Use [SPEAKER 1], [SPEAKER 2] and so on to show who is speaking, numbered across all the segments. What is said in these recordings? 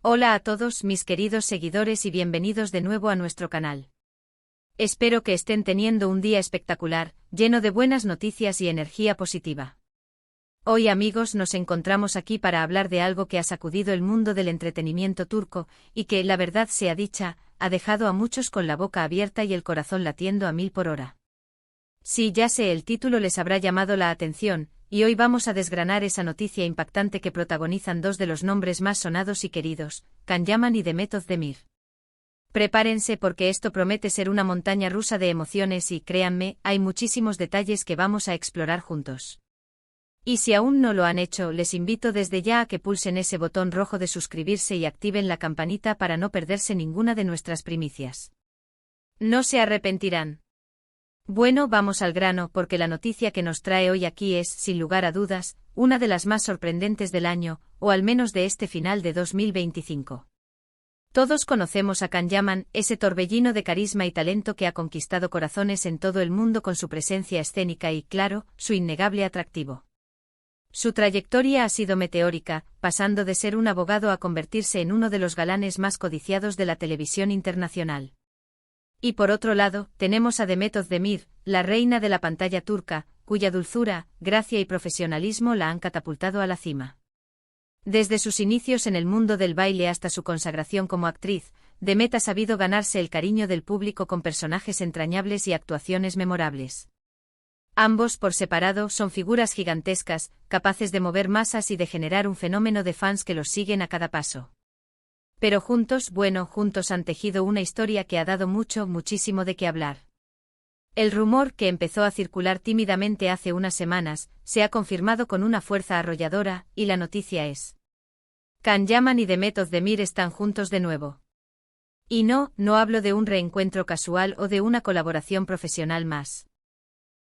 [SPEAKER 1] Hola a todos mis queridos seguidores y bienvenidos de nuevo a nuestro canal. Espero que estén teniendo un día espectacular, lleno de buenas noticias y energía positiva. Hoy amigos nos encontramos aquí para hablar de algo que ha sacudido el mundo del entretenimiento turco, y que, la verdad sea dicha, ha dejado a muchos con la boca abierta y el corazón latiendo a 1000 por hora. Sí, ya sé, el título les habrá llamado la atención, y hoy vamos a desgranar esa noticia impactante que protagonizan dos de los nombres más sonados y queridos, Can Yaman y Demet Özdemir. Prepárense porque esto promete ser una montaña rusa de emociones y, créanme, hay muchísimos detalles que vamos a explorar juntos. Y si aún no lo han hecho, les invito desde ya a que pulsen ese botón rojo de suscribirse y activen la campanita para no perderse ninguna de nuestras primicias. No se arrepentirán. Bueno, vamos al grano porque la noticia que nos trae hoy aquí es, sin lugar a dudas, una de las más sorprendentes del año, o al menos de este final de 2025. Todos conocemos a Can Yaman, ese torbellino de carisma y talento que ha conquistado corazones en todo el mundo con su presencia escénica y, claro, su innegable atractivo. Su trayectoria ha sido meteórica, pasando de ser un abogado a convertirse en uno de los galanes más codiciados de la televisión internacional. Y por otro lado, tenemos a Demet Özdemir, la reina de la pantalla turca, cuya dulzura, gracia y profesionalismo la han catapultado a la cima. Desde sus inicios en el mundo del baile hasta su consagración como actriz, Demet ha sabido ganarse el cariño del público con personajes entrañables y actuaciones memorables. Ambos por separado son figuras gigantescas, capaces de mover masas y de generar un fenómeno de fans que los siguen a cada paso. Pero juntos han tejido una historia que ha dado muchísimo de qué hablar. El rumor, que empezó a circular tímidamente hace unas semanas, se ha confirmado con una fuerza arrolladora, y la noticia es: Can Yaman y Demet Özdemir están juntos de nuevo. Y no hablo de un reencuentro casual o de una colaboración profesional más.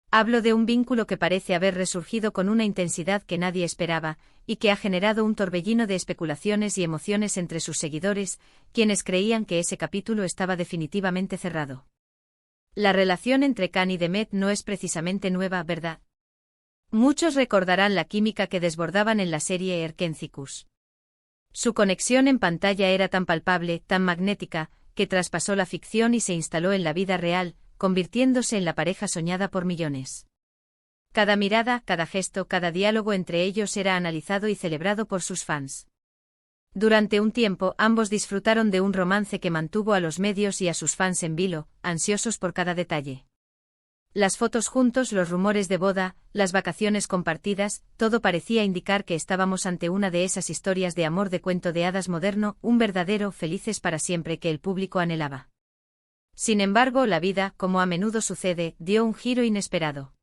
[SPEAKER 1] Hablo de un vínculo que parece haber resurgido con una intensidad que nadie esperaba, y que ha generado un torbellino de especulaciones y emociones entre sus seguidores, quienes creían que ese capítulo estaba definitivamente cerrado. La relación entre Can y Demet no es precisamente nueva, ¿verdad? Muchos recordarán la química que desbordaban en la serie Erkencikus. Su conexión en pantalla era tan palpable, tan magnética, que traspasó la ficción y se instaló en la vida real, convirtiéndose en la pareja soñada por millones. Cada mirada, cada gesto, cada diálogo entre ellos era analizado y celebrado por sus fans. Durante un tiempo, ambos disfrutaron de un romance que mantuvo a los medios y a sus fans en vilo, ansiosos por cada detalle. Las fotos juntos, los rumores de boda, las vacaciones compartidas, todo parecía indicar que estábamos ante una de esas historias de amor de cuento de hadas moderno, un verdadero felices para siempre que el público anhelaba. Sin embargo, la vida, como a menudo sucede, dio un giro inesperado.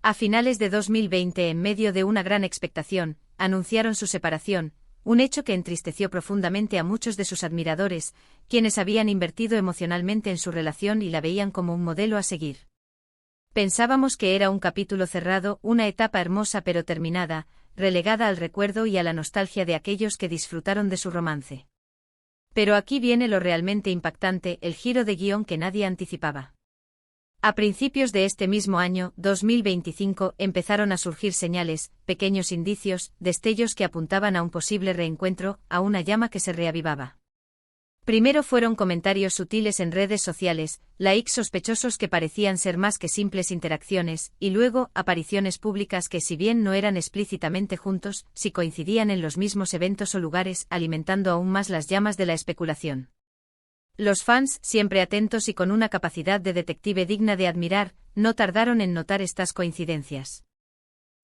[SPEAKER 1] A finales de 2020, en medio de una gran expectación, anunciaron su separación, un hecho que entristeció profundamente a muchos de sus admiradores, quienes habían invertido emocionalmente en su relación y la veían como un modelo a seguir. Pensábamos que era un capítulo cerrado, una etapa hermosa pero terminada, relegada al recuerdo y a la nostalgia de aquellos que disfrutaron de su romance. Pero aquí viene lo realmente impactante, el giro de guión que nadie anticipaba. A principios de este mismo año, 2025, empezaron a surgir señales, pequeños indicios, destellos que apuntaban a un posible reencuentro, a una llama que se reavivaba. Primero fueron comentarios sutiles en redes sociales, likes sospechosos que parecían ser más que simples interacciones, y luego, apariciones públicas que si bien no eran explícitamente juntos, sí coincidían en los mismos eventos o lugares, alimentando aún más las llamas de la especulación. Los fans, siempre atentos y con una capacidad de detective digna de admirar, no tardaron en notar estas coincidencias.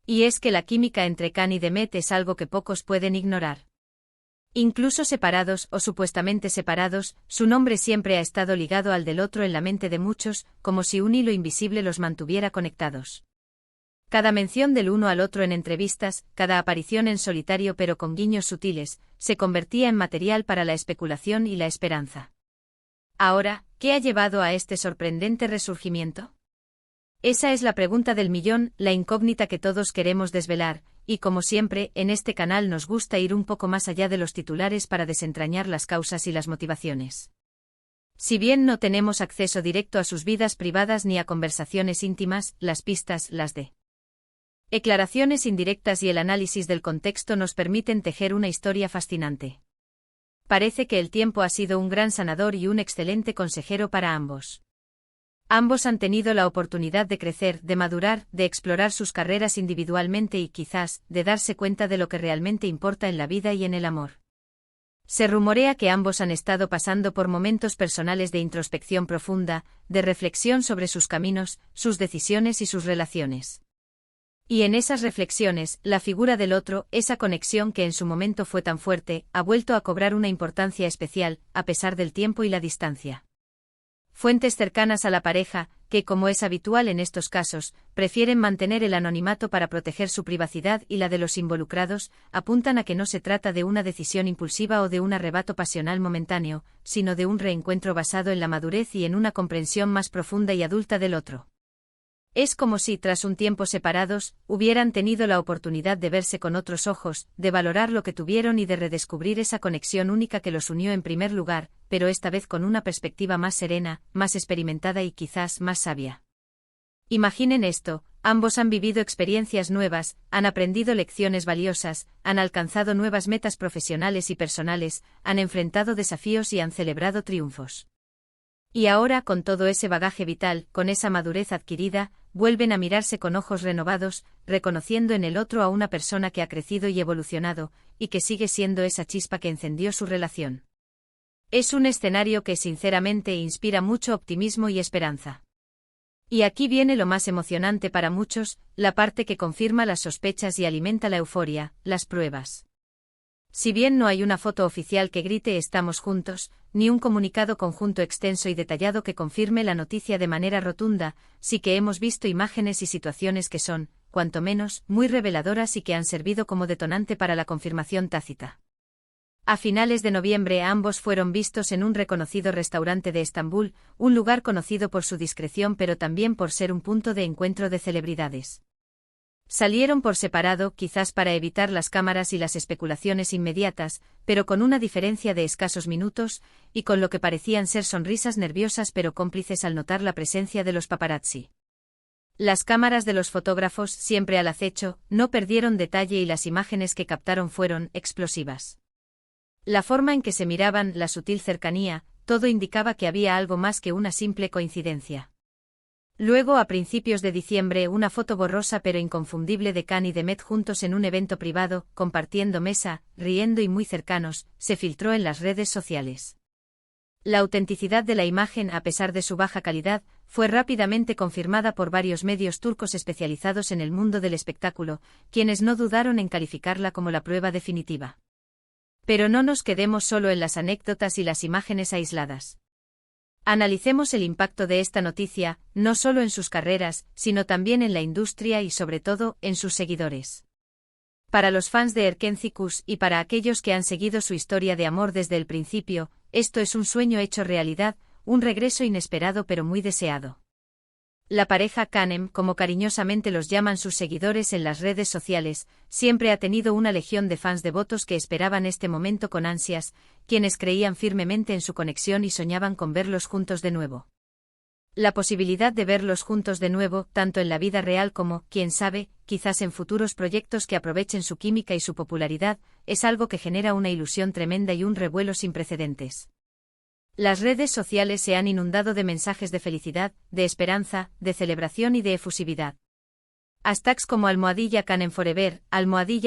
[SPEAKER 1] Y es que la química entre Can y Demet es algo que pocos pueden ignorar. Incluso separados o supuestamente separados, su nombre siempre ha estado ligado al del otro en la mente de muchos, como si un hilo invisible los mantuviera conectados. Cada mención del uno al otro en entrevistas, cada aparición en solitario pero con guiños sutiles, se convertía en material para la especulación y la esperanza. Ahora, ¿qué ha llevado a este sorprendente resurgimiento? Esa es la pregunta del millón, la incógnita que todos queremos desvelar, y como siempre, en este canal nos gusta ir un poco más allá de los titulares para desentrañar las causas y las motivaciones. Si bien no tenemos acceso directo a sus vidas privadas ni a conversaciones íntimas, las pistas, las declaraciones indirectas y el análisis del contexto nos permiten tejer una historia fascinante. Parece que el tiempo ha sido un gran sanador y un excelente consejero para ambos. Ambos han tenido la oportunidad de crecer, de madurar, de explorar sus carreras individualmente y quizás, de darse cuenta de lo que realmente importa en la vida y en el amor. Se rumorea que ambos han estado pasando por momentos personales de introspección profunda, de reflexión sobre sus caminos, sus decisiones y sus relaciones. Y en esas reflexiones, la figura del otro, esa conexión que en su momento fue tan fuerte, ha vuelto a cobrar una importancia especial, a pesar del tiempo y la distancia. Fuentes cercanas a la pareja, que como es habitual en estos casos, prefieren mantener el anonimato para proteger su privacidad y la de los involucrados, apuntan a que no se trata de una decisión impulsiva o de un arrebato pasional momentáneo, sino de un reencuentro basado en la madurez y en una comprensión más profunda y adulta del otro. Es como si, tras un tiempo separados, hubieran tenido la oportunidad de verse con otros ojos, de valorar lo que tuvieron y de redescubrir esa conexión única que los unió en primer lugar, pero esta vez con una perspectiva más serena, más experimentada y quizás más sabia. Imaginen esto, ambos han vivido experiencias nuevas, han aprendido lecciones valiosas, han alcanzado nuevas metas profesionales y personales, han enfrentado desafíos y han celebrado triunfos. Y ahora, con todo ese bagaje vital, con esa madurez adquirida, vuelven a mirarse con ojos renovados, reconociendo en el otro a una persona que ha crecido y evolucionado, y que sigue siendo esa chispa que encendió su relación. Es un escenario que sinceramente inspira mucho optimismo y esperanza. Y aquí viene lo más emocionante para muchos, la parte que confirma las sospechas y alimenta la euforia, las pruebas. Si bien no hay una foto oficial que grite "estamos juntos", ni un comunicado conjunto extenso y detallado que confirme la noticia de manera rotunda, sí que hemos visto imágenes y situaciones que son, cuanto menos, muy reveladoras y que han servido como detonante para la confirmación tácita. A finales de noviembre ambos fueron vistos en un reconocido restaurante de Estambul, un lugar conocido por su discreción pero también por ser un punto de encuentro de celebridades. Salieron por separado, quizás para evitar las cámaras y las especulaciones inmediatas, pero con una diferencia de escasos minutos, y con lo que parecían ser sonrisas nerviosas pero cómplices al notar la presencia de los paparazzi. Las cámaras de los fotógrafos, siempre al acecho, no perdieron detalle y las imágenes que captaron fueron explosivas. La forma en que se miraban, la sutil cercanía, todo indicaba que había algo más que una simple coincidencia. Luego, a principios de diciembre, una foto borrosa pero inconfundible de Khan y de Met juntos en un evento privado, compartiendo mesa, riendo y muy cercanos, se filtró en las redes sociales. La autenticidad de la imagen, a pesar de su baja calidad, fue rápidamente confirmada por varios medios turcos especializados en el mundo del espectáculo, quienes no dudaron en calificarla como la prueba definitiva. Pero no nos quedemos solo en las anécdotas y las imágenes aisladas. Analicemos el impacto de esta noticia, no solo en sus carreras, sino también en la industria y sobre todo, en sus seguidores. Para los fans de Erken Cikus y para aquellos que han seguido su historia de amor desde el principio, esto es un sueño hecho realidad, un regreso inesperado pero muy deseado. La pareja Kanem, como cariñosamente los llaman sus seguidores en las redes sociales, siempre ha tenido una legión de fans devotos que esperaban este momento con ansias, quienes creían firmemente en su conexión y soñaban con verlos juntos de nuevo. La posibilidad de verlos juntos de nuevo, tanto en la vida real como, quién sabe, quizás en futuros proyectos que aprovechen su química y su popularidad, es algo que genera una ilusión tremenda y un revuelo sin precedentes. Las redes sociales se han inundado de mensajes de felicidad, de esperanza, de celebración y de efusividad. Hashtags como #Kanem Forever,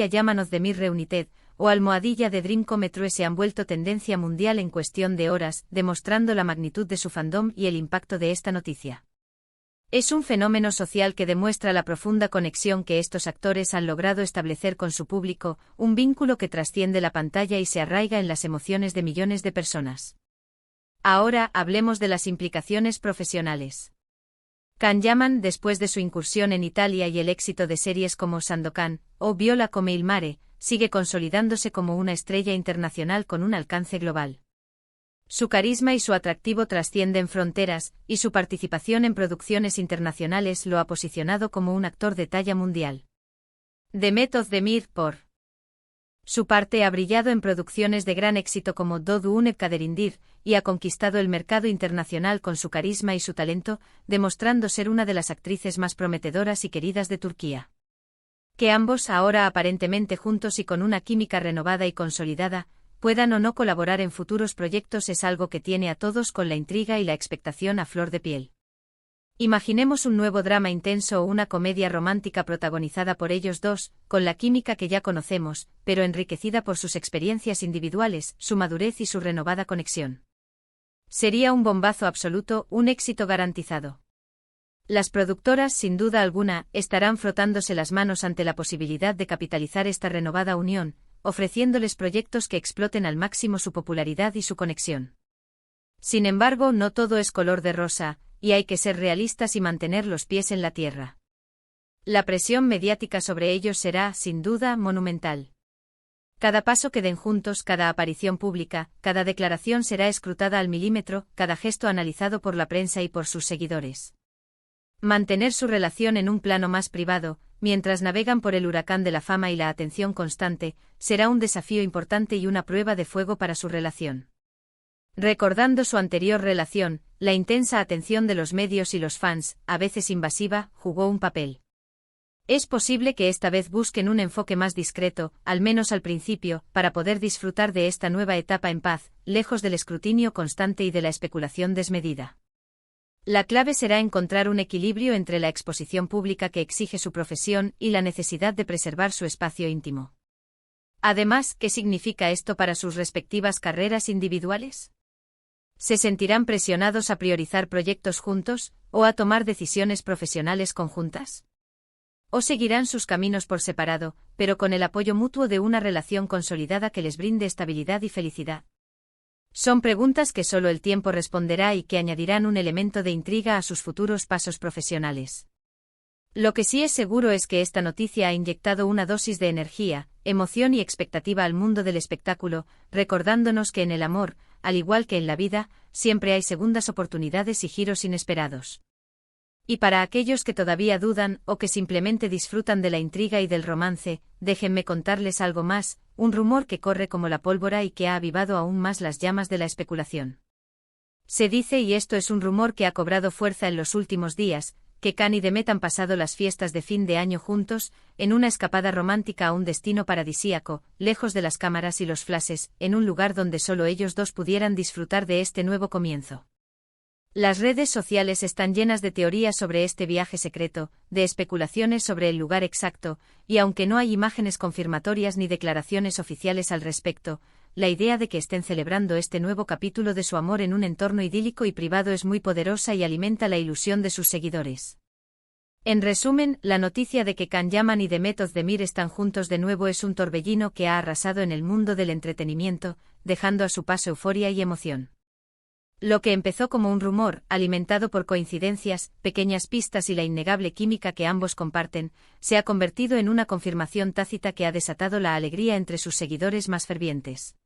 [SPEAKER 1] #Yamanos de Mir Reunited, o #de Dream Come True se han vuelto tendencia mundial en cuestión de horas, demostrando la magnitud de su fandom y el impacto de esta noticia. Es un fenómeno social que demuestra la profunda conexión que estos actores han logrado establecer con su público, un vínculo que trasciende la pantalla y se arraiga en las emociones de millones de personas. Ahora, hablemos de las implicaciones profesionales. Can Yaman, después de su incursión en Italia y el éxito de series como Sandokan o Viola come il mare, sigue consolidándose como una estrella internacional con un alcance global. Su carisma y su atractivo trascienden fronteras, y su participación en producciones internacionales lo ha posicionado como un actor de talla mundial. The Met of the Mir, por su parte, ha brillado en producciones de gran éxito como Dodu Unep Kaderindir, y ha conquistado el mercado internacional con su carisma y su talento, demostrando ser una de las actrices más prometedoras y queridas de Turquía. Que ambos, ahora aparentemente juntos y con una química renovada y consolidada, puedan o no colaborar en futuros proyectos es algo que tiene a todos con la intriga y la expectación a flor de piel. Imaginemos un nuevo drama intenso o una comedia romántica protagonizada por ellos dos, con la química que ya conocemos, pero enriquecida por sus experiencias individuales, su madurez y su renovada conexión. Sería un bombazo absoluto, un éxito garantizado. Las productoras, sin duda alguna, estarán frotándose las manos ante la posibilidad de capitalizar esta renovada unión, ofreciéndoles proyectos que exploten al máximo su popularidad y su conexión. Sin embargo, no todo es color de rosa, y hay que ser realistas y mantener los pies en la tierra. La presión mediática sobre ellos será, sin duda, monumental. Cada paso que den juntos, cada aparición pública, cada declaración será escrutada al milímetro, cada gesto analizado por la prensa y por sus seguidores. Mantener su relación en un plano más privado, mientras navegan por el huracán de la fama y la atención constante, será un desafío importante y una prueba de fuego para su relación. Recordando su anterior relación, la intensa atención de los medios y los fans, a veces invasiva, jugó un papel. Es posible que esta vez busquen un enfoque más discreto, al menos al principio, para poder disfrutar de esta nueva etapa en paz, lejos del escrutinio constante y de la especulación desmedida. La clave será encontrar un equilibrio entre la exposición pública que exige su profesión y la necesidad de preservar su espacio íntimo. Además, ¿qué significa esto para sus respectivas carreras individuales? ¿Se sentirán presionados a priorizar proyectos juntos, o a tomar decisiones profesionales conjuntas? ¿O seguirán sus caminos por separado, pero con el apoyo mutuo de una relación consolidada que les brinde estabilidad y felicidad? Son preguntas que solo el tiempo responderá y que añadirán un elemento de intriga a sus futuros pasos profesionales. Lo que sí es seguro es que esta noticia ha inyectado una dosis de energía, emoción y expectativa al mundo del espectáculo, recordándonos que en el amor, al igual que en la vida, siempre hay segundas oportunidades y giros inesperados. Y para aquellos que todavía dudan o que simplemente disfrutan de la intriga y del romance, déjenme contarles algo más, un rumor que corre como la pólvora y que ha avivado aún más las llamas de la especulación. Se dice, y esto es un rumor que ha cobrado fuerza en los últimos días, que Can y Demet han pasado las fiestas de fin de año juntos, en una escapada romántica a un destino paradisíaco, lejos de las cámaras y los flashes, en un lugar donde solo ellos dos pudieran disfrutar de este nuevo comienzo. Las redes sociales están llenas de teorías sobre este viaje secreto, de especulaciones sobre el lugar exacto, y aunque no hay imágenes confirmatorias ni declaraciones oficiales al respecto, la idea de que estén celebrando este nuevo capítulo de su amor en un entorno idílico y privado es muy poderosa y alimenta la ilusión de sus seguidores. En resumen, la noticia de que Can Yaman y Demet Özdemir están juntos de nuevo es un torbellino que ha arrasado en el mundo del entretenimiento, dejando a su paso euforia y emoción. Lo que empezó como un rumor, alimentado por coincidencias, pequeñas pistas y la innegable química que ambos comparten, se ha convertido en una confirmación tácita que ha desatado la alegría entre sus seguidores más fervientes.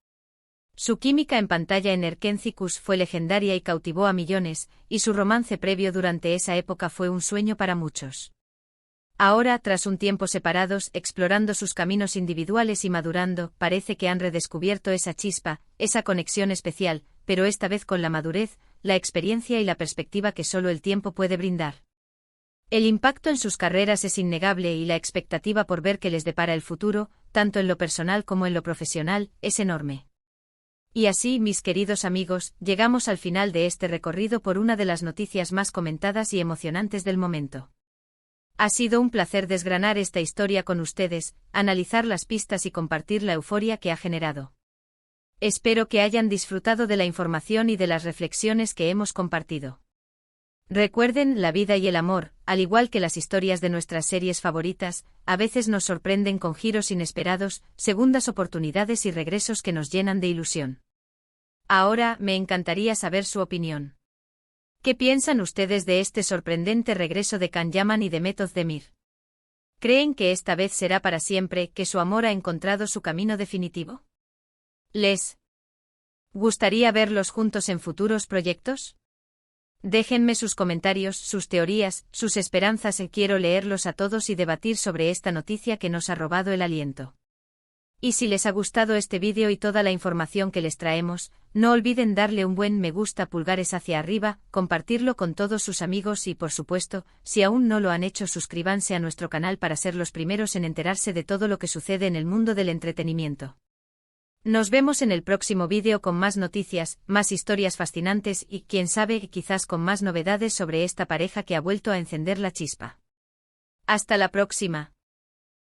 [SPEAKER 1] Su química en pantalla en Erkencicus fue legendaria y cautivó a millones, y su romance previo durante esa época fue un sueño para muchos. Ahora, tras un tiempo separados, explorando sus caminos individuales y madurando, parece que han redescubierto esa chispa, esa conexión especial, pero esta vez con la madurez, la experiencia y la perspectiva que solo el tiempo puede brindar. El impacto en sus carreras es innegable y la expectativa por ver qué les depara el futuro, tanto en lo personal como en lo profesional, es enorme. Y así, mis queridos amigos, llegamos al final de este recorrido por una de las noticias más comentadas y emocionantes del momento. Ha sido un placer desgranar esta historia con ustedes, analizar las pistas y compartir la euforia que ha generado. Espero que hayan disfrutado de la información y de las reflexiones que hemos compartido. Recuerden, la vida y el amor, al igual que las historias de nuestras series favoritas, a veces nos sorprenden con giros inesperados, segundas oportunidades y regresos que nos llenan de ilusión. Ahora, me encantaría saber su opinión. ¿Qué piensan ustedes de este sorprendente regreso de Can Yaman y Demet Özdemir? ¿Creen que esta vez será para siempre, que su amor ha encontrado su camino definitivo? ¿Les gustaría verlos juntos en futuros proyectos? Déjenme sus comentarios, sus teorías, sus esperanzas quiero leerlos a todos y debatir sobre esta noticia que nos ha robado el aliento. Y si les ha gustado este vídeo y toda la información que les traemos, no olviden darle un buen me gusta, pulgares hacia arriba, compartirlo con todos sus amigos y por supuesto, si aún no lo han hecho, suscríbanse a nuestro canal para ser los primeros en enterarse de todo lo que sucede en el mundo del entretenimiento. Nos vemos en el próximo vídeo con más noticias, más historias fascinantes y, quién sabe, quizás con más novedades sobre esta pareja que ha vuelto a encender la chispa. Hasta la próxima.